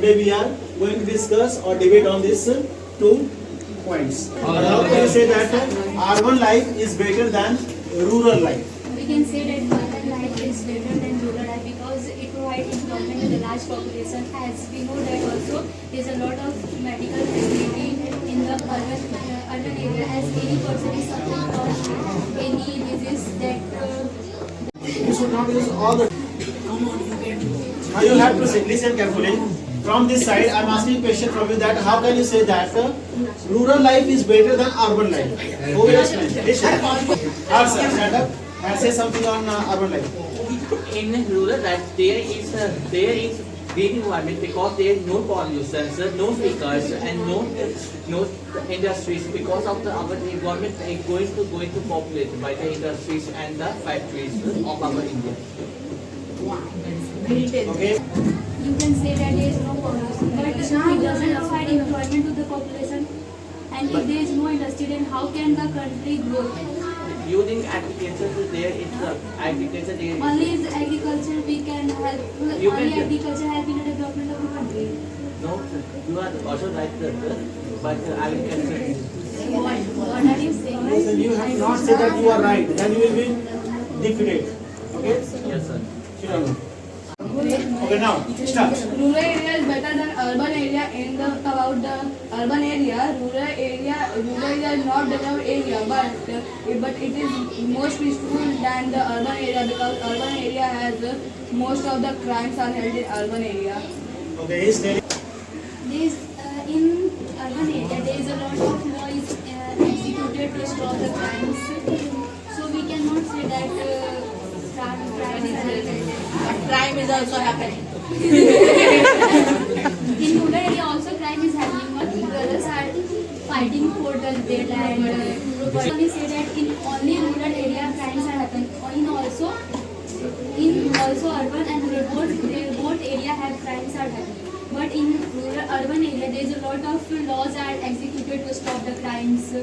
today we are going to discuss or debate on these two points. How can you say that urban life is better than rural life? We can say that urban life is better than rural life because it provides employment to the large population. As we know that also there is a lot of medical facility in the urban area. As any person is suffering from any disease that You should not use all the. Now you have to listen carefully. From this side, I am asking a question from you that how can you say that rural life is better than urban life? Who will explain? Listen. Sir, stand up and say something on urban life. In rural life, there is green environment because there is no pollution, no vehicles, and no industries because of our environment is going to populated by the industries and the factories of our India. Okay. you can say that there is no pollution, but it doesn't provide employment to the population. And if there is no industry, then how can the country grow? Using agriculture, there is agriculture. There Only is agriculture we can help. You Only can- agriculture help in the development of the country. no, you are also right, but agriculture is. What are you saying? Listen, you have not said that you are right. Then you will be defeated. Okay? Yes, sir. Sit down. Okay, now start. Rural area is better than urban area. About the urban area, rural area is not developed area, but it is most peaceful than the urban area because urban area has most of the crimes are held in urban area. Okay, he's telling. This in urban area there is a lot of law is executed to stop the crimes. So we cannot say that crime is Crime is also happening. in rural area also crime is happening, but brothers are fighting for their land. But only say that in only rural area crimes are happening. In also urban and both area have crimes are happening. But in urban area there is a lot of laws are executed to stop the crimes.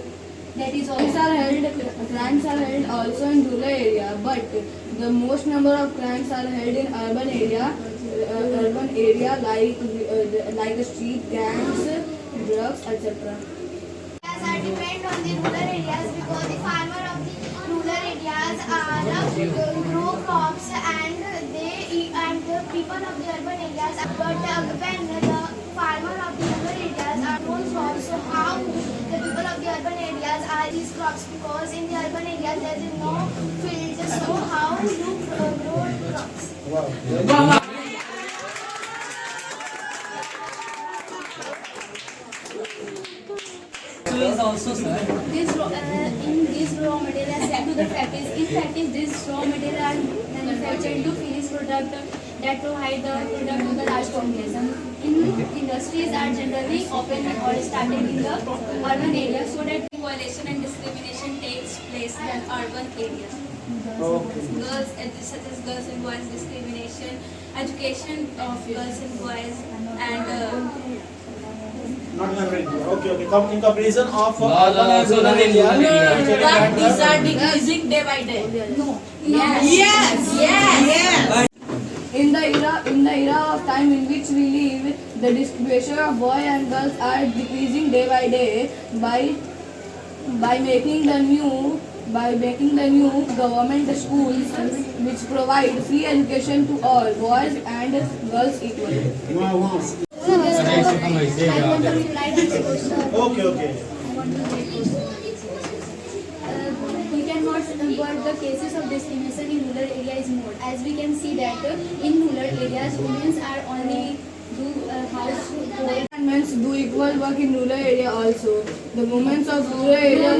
That is also Crimes are held also in rural area, but the most number of crimes are held in urban area. Like the street gangs, drugs, etc. Are depend on the rural areas because the farmer of the rural areas are grow crops and the people of the urban areas. But when the farmer of the rural areas are grow crops, so how the people of the urban areas are these crops because in the urban areas there is no fields. So how you grow crops? in this raw material are sent to the factories. In factories, this raw material are manufactured into finished product that provide the product to the large population. In industries are generally open or started in the urban areas so that violation and discrimination takes place in urban areas. Girls, such as girls and boys discrimination, education of girls and boys, and Not in urban area. Okay. In comparison of Laws are also rural not in area. rural area. But these are decreasing day by day. no. Yes. In the era of time in which we live, the distribution of boys and girls are decreasing day by day by making the new government schools which provide free education to all boys and girls equally. Wow. I want to reply to this question. Okay. I want to take question. We cannot but the cases of discrimination in rural area is more. As we can see that in rural areas, women are only do household. And men do equal work in rural area also. The women of rural area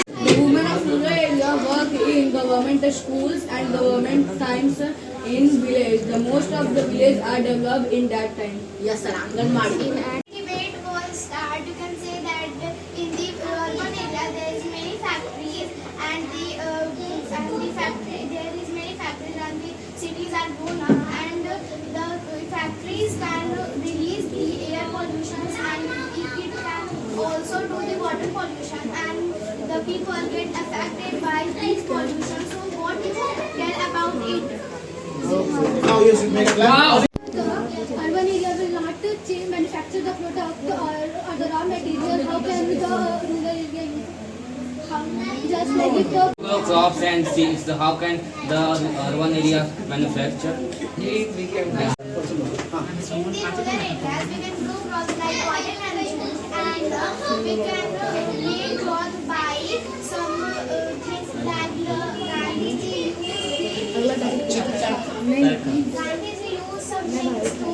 The women of rural area work in government schools and government times in village. The most of the village are developed in that time. Yes, sir. Debate was start. You can say that in the urban area there is many factories and the factory there is many factories and the cities are grown up and the factories can release the air pollution and it can also do the water pollution and the people get affected by this pollution. So what is tell about it? Now you should make a plan. The urban area will not manufacture the product or the raw material, how can the rural area use? Just like if the Crops and seeds, how can the urban area manufacture? in the rural areas we can grow crops like cotton and jute, and we can make cloth by some things that Gandhiji used some things to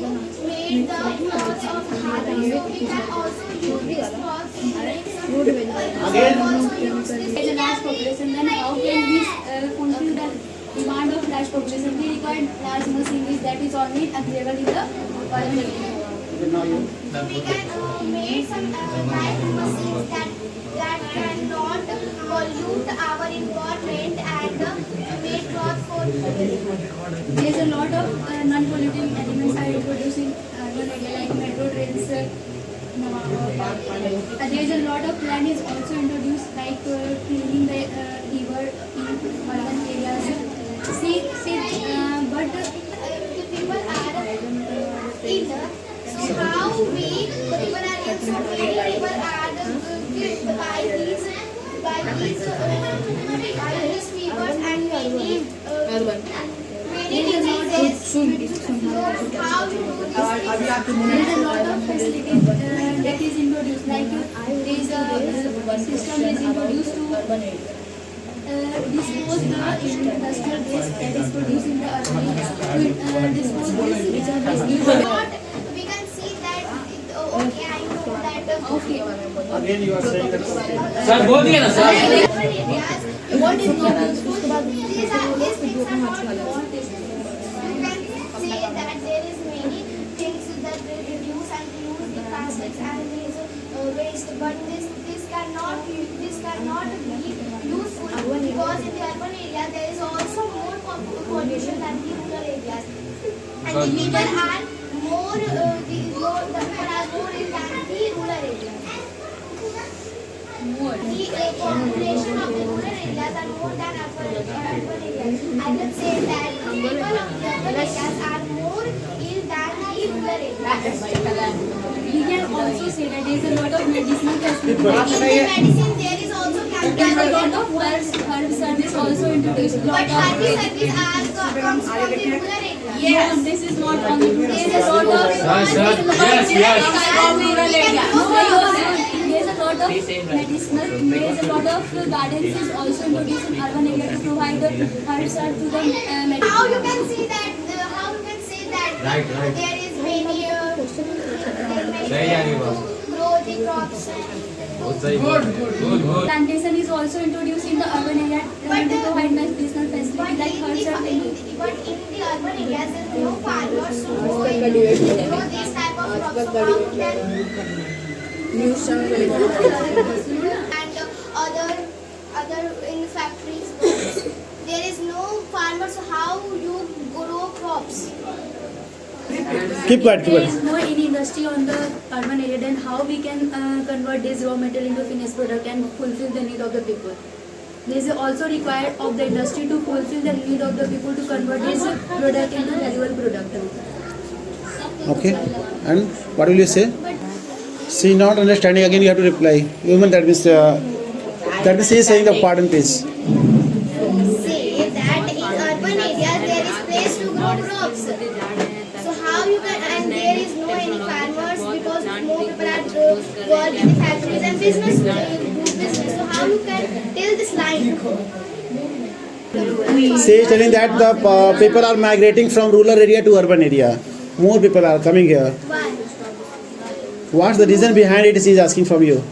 make the cloths of khadi. So we can also use these cloths to make some Again. As a large population, then how can we fulfill the demand of large population? We require large machineries that is only available in the urban area. So we can make some light machines that cannot pollute our environment and make cloth for There is a lot of non-polluting elements are introduced in urban area like metro trains. There is a lot of plan is also introduced like cleaning the river in urban areas. But the people are in. So how we the people are in, so many people are killed by these fevers and many diseases. So how you do this? there is a lot of facilities that is introduced like there is a system is introduced to dispose the industrial waste that is produced in the urban area. Dispose this Not, we can see that okay, I know that okay. Again, you are saying that. Sir, बोल दिया ना sir. What is not these things are not good. You can say that there is many things that they reduce and use the plastics and these waste, but this cannot be useful because in the urban area there is also more pollution than the rural areas, and the people are more the people are more in than the rural areas. The population of the rural areas are more than urban areas. I can say that the people of the urban areas are more ill than the rural areas. We can also say that there is a lot of medicinal facilities. In the medicine there is also There is a chemical. lot of herb service also introduced. But herbal service comes from the rural area. Yes, this is not only there is a lot of there is a lot of medicinal, there is a lot of gardens is also introduced in urban area to provide the herbs to the medical. How you can see that? How you can say that there is many grow the crops. Plantation is also introduced in the urban area to provide medicinal facility like herbs are But in the urban areas there is no farmers who grow this type of crops. So how can and other in factories there is no farmers, so how you grow crops? Keep quiet, keep There quiet. is no any industry on the urban area, then how we can convert this raw material into finished product and fulfill the need of the people. There is also required of the industry to fulfill the need of the people to convert this product into valuable product. Okay. And what will you say? See, not understanding. Again, you have to reply. Woman, that means he is saying the pardon, please. Say that in urban areas there is place to grow crops. So how you can, and there is no any farmers because more people are work in the factories and business do business. So how you can tell this line? She is telling that the people are migrating from rural area to urban area. More people are coming here. Why? What's the reason behind it? She is asking from you.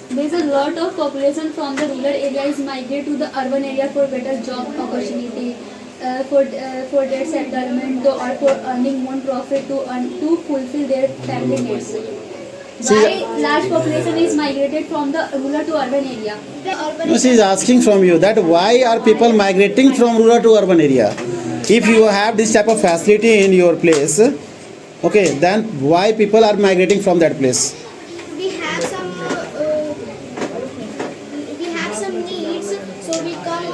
There is a lot of population from the rural areas migrate to the urban area for better job opportunity, for their settlement or for earning more profit to fulfill their family needs. Why large population is migrated from the rural to urban area? The urban No, she is asking from you that why are people migrating from rural to urban area? If you have this type of facility in your place, okay, then why people are migrating from that place? we have some needs, So we come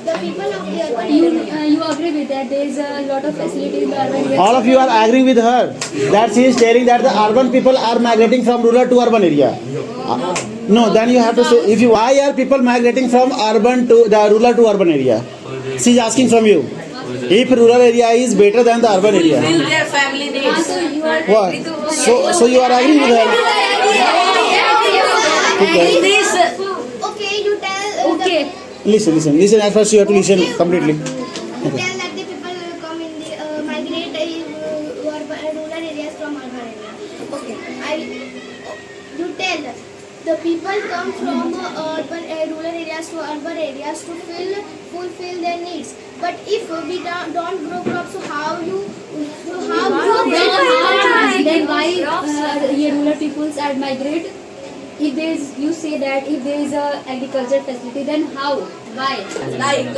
the people of the urban You, area. you agree with that? There is a lot of facility in the urban areas. All of you are agreeing with her that she is telling that the urban people are migrating from rural to urban area. No, then you have to say if you why are people migrating from urban to the rural to urban area? She is asking from you. If rural area is better than the urban area. their family needs. So you are What? So you are agreeing with her? Okay, you tell okay. Listen. At first you have to listen completely. You tell that the people will come in the migrate in rural areas from urban area. Okay, you tell the people come from rural areas to urban areas to fulfill their needs. But if we don't grow crops, so how Then why rural peoples are migrate? If there is, you say that if there is a agriculture facility, then how? Why? Like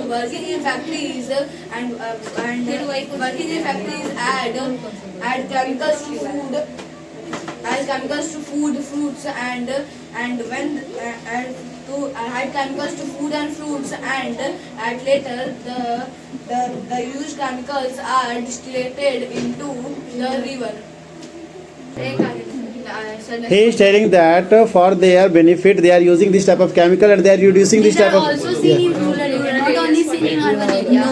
working in factories and working in factories add chemicals to food. Add chemicals to food, fruits, and when to add chemicals to food and fruits, and at later the used chemicals are distilled into the river. He is telling that for their benefit they are using this type of chemical and they are reducing this type of. Also seen in rural area, not only seen in urban area.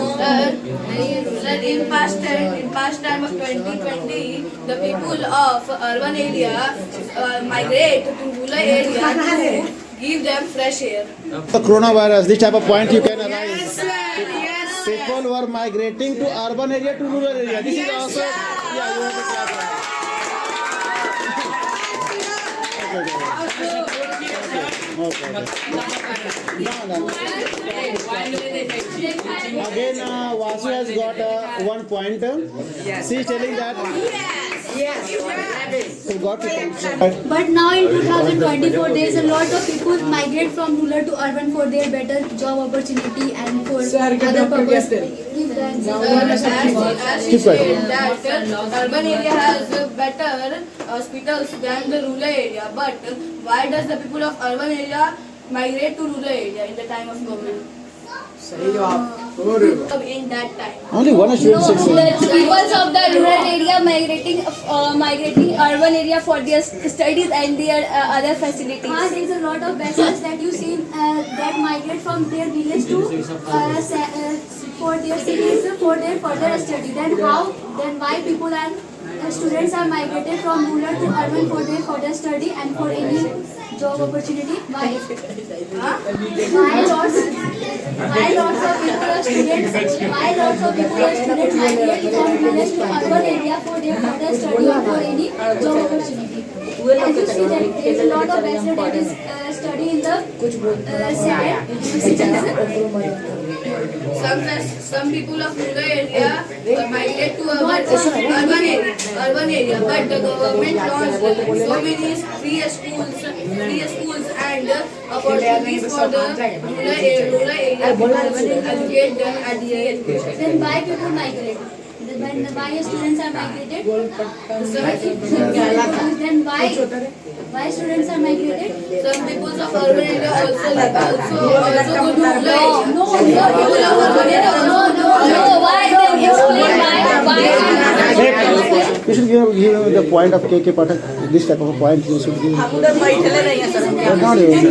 In past time of 2020, the people of urban area migrate to rural area to give them fresh air. The coronavirus, this type of point you can arise. People were migrating to urban area to rural area. This is also. Yeah, you have to clap. Again, Vasu has got 1 point. She is telling that. Yes. Got it. But now in 2024, there is a lot of people migrate from rural to urban for their better job opportunity and for other purposes. As she said that urban area has better hospitals than the rural area, but why does the people of urban area migrate to rural area in the time of COVID? In that time. Only one student said so. The people of the rural area migrating urban area for their studies and their other facilities. There is a lot of vessels that you see that migrate from their village to for their cities for their further study. Then why people and students are migrated from rural to urban for their further study and for any job opportunity? Why? Why lots of people are students migrate from village to urban area for their further study or for any job opportunity? As you see that there is a lot of bachelor that is study in the Some people of rural area migrate to urban area, but the government launched so many free schools and opportunities for the rural area to educate them at the education. Then why people migrate? Why students are migrated? Then why students are migrated? Some people of urban area also go to rural area. No. Why? Then explain why. You should give the point of KK Pathak. This type of a point you should give. Not even.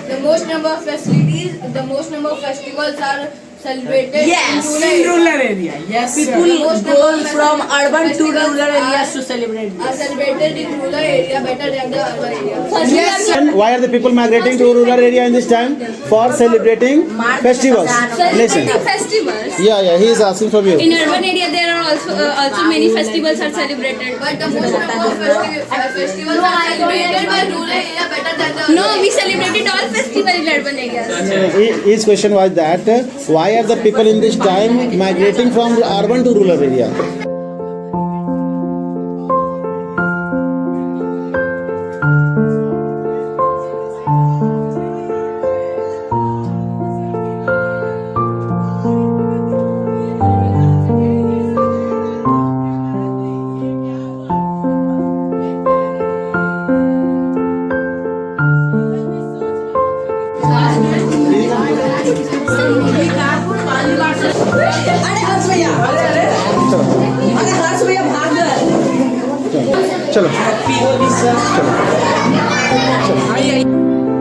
The most number of facilities, the most number of festivals are celebrated in rural area. Yes, people go from urban to rural areas to celebrate are this. celebrated in rural area better than the urban area. Yes, And why are the people migrating to rural area in this time? For celebrating festivals. Listen. Festivals. Yeah, he is asking from you. In urban area, there are also many festivals are celebrated. But the most number of festivals are celebrated by rural area better than the No, we celebrated all festivals in urban areas. His question was that why are the people in this time migrating from urban to rural area? चलो Happy Holi, sir. चलो Ai, ai.